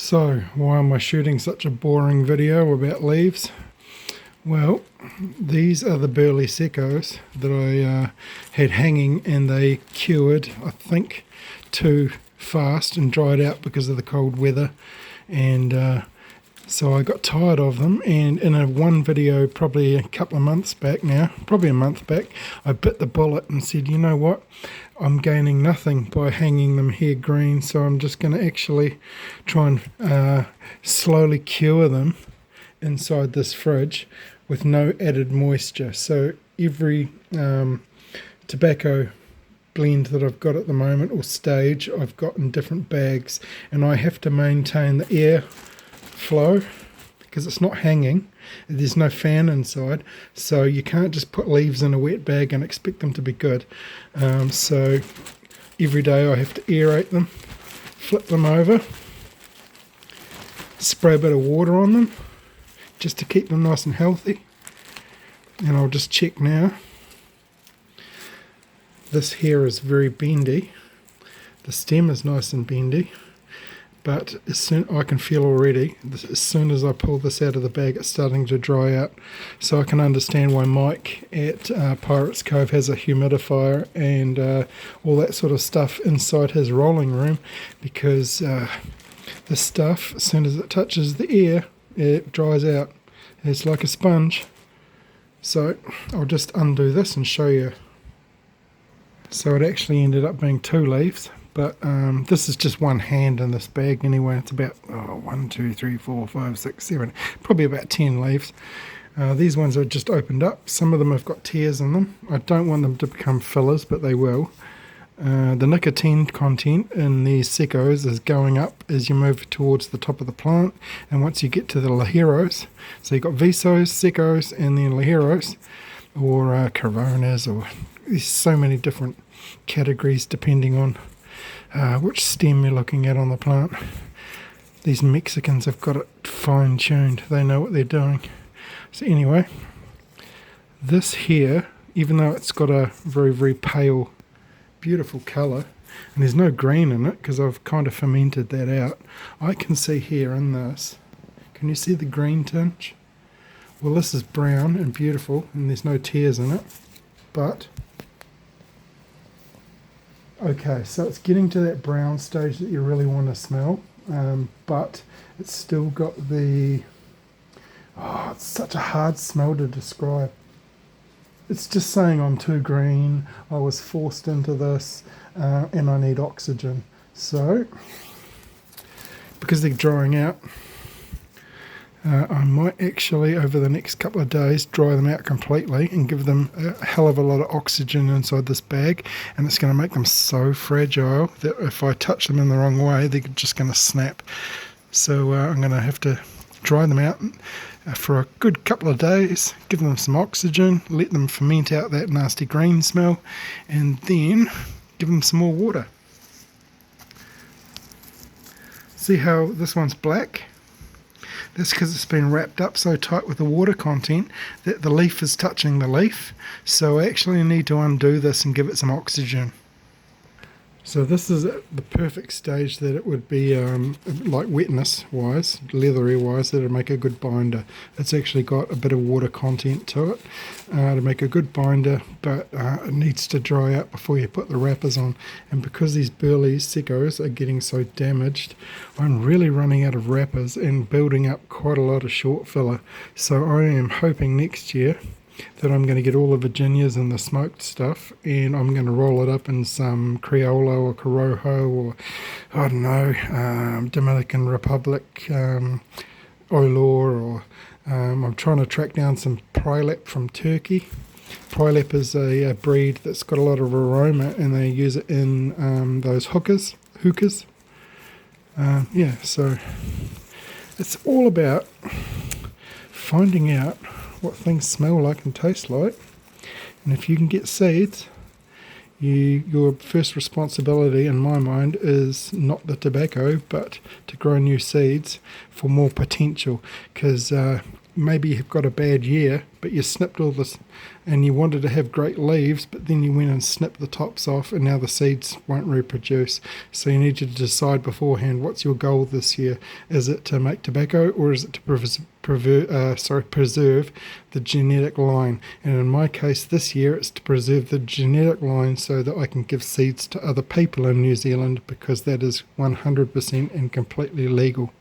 So, why am I shooting such a boring video about leaves? Well, these are the Burley Secos that I had hanging, and they cured, I think, too fast and dried out because of the cold weather, and so I got tired of them, and in one video probably a couple of months back now, probably a month back, I bit the bullet and said, you know what, I'm gaining nothing by hanging them here green, so I'm just going to actually try and slowly cure them inside this fridge with no added moisture. So every tobacco blend that I've got at the moment, or stage, I've got in different bags, and I have to maintain the air flow because it's not hanging, there's no fan inside, so you can't just put leaves in a wet bag and expect them to be good. So every day I have to aerate them, flip them over, spray a bit of water on them just to keep them nice and healthy. And I'll just check now. This here is very bendy, the stem is nice and bendy, but as soon I can feel already, as soon as I pull this out of the bag, it's starting to dry out. So I can understand why Mike at Pirates Cove has a humidifier and all that sort of stuff inside his rolling room, because the stuff, as soon as it touches the air, it dries out. It's like a sponge. So I'll just undo this and show you. So it actually ended up being 2 leaves. But this is just one hand in this bag anyway. It's about 1, 2, 3, 4, 5, 6, 7, probably about 10 leaves. These ones are just opened up. Some of them have got tears in them. I don't want them to become fillers, but they will. The nicotine content in these secos is going up as you move towards the top of the plant, and once you get to the ligeros, so you've got visos, secos, and then ligeros, or coronas, or there's so many different categories depending on which stem you're looking at on the plant. These Mexicans have got it fine-tuned. They know what they're doing. So anyway, this here, even though it's got a very, very pale, beautiful colour, and there's no green in it because I've kind of fermented that out, I can see here in this, can you see the green tinge? Well, this is brown and beautiful, and there's no tears in it, but okay, so it's getting to that brown stage that you really want to smell, but it's still got the, it's such a hard smell to describe. It's just saying I'm too green, I was forced into this, and I need oxygen. So, because they're drying out, I might actually, over the next couple of days, dry them out completely and give them a hell of a lot of oxygen inside this bag, and it's going to make them so fragile that if I touch them in the wrong way, they're just going to snap. So I'm going to have to dry them out for a good couple of days, give them some oxygen, let them ferment out that nasty green smell, and then give them some more water. See how this one's black? That's because it's been wrapped up so tight with the water content that the leaf is touching the leaf. So I actually need to undo this and give it some oxygen. So this is the perfect stage that it would be, like wetness wise, leathery wise, that would make a good binder. It's actually got a bit of water content to it to make a good binder, but it needs to dry out before you put the wrappers on. And because these Burley Secos are getting so damaged, I'm really running out of wrappers and building up quite a lot of short filler. So I am hoping next year that I'm going to get all the Virginias and the smoked stuff, and I'm going to roll it up in some Criollo or Corojo, or I don't know, Dominican Republic, Olor, or I'm trying to track down some Prilep from Turkey. Prilep is a breed that's got a lot of aroma, and they use it in those hookahs. Yeah, so it's all about finding out what things smell like and taste like, and if you can get seeds, your first responsibility in my mind is not the tobacco, but to grow new seeds for more potential, because maybe you've got a bad year, but you snipped all this and you wanted to have great leaves, but then you went and snipped the tops off and now the seeds won't reproduce. So you need to decide beforehand, what's your goal this year? Is it to make tobacco, or is it to preserve the genetic line? And in my case this year, it's to preserve the genetic line so that I can give seeds to other people in New Zealand, because that is 100% and completely legal.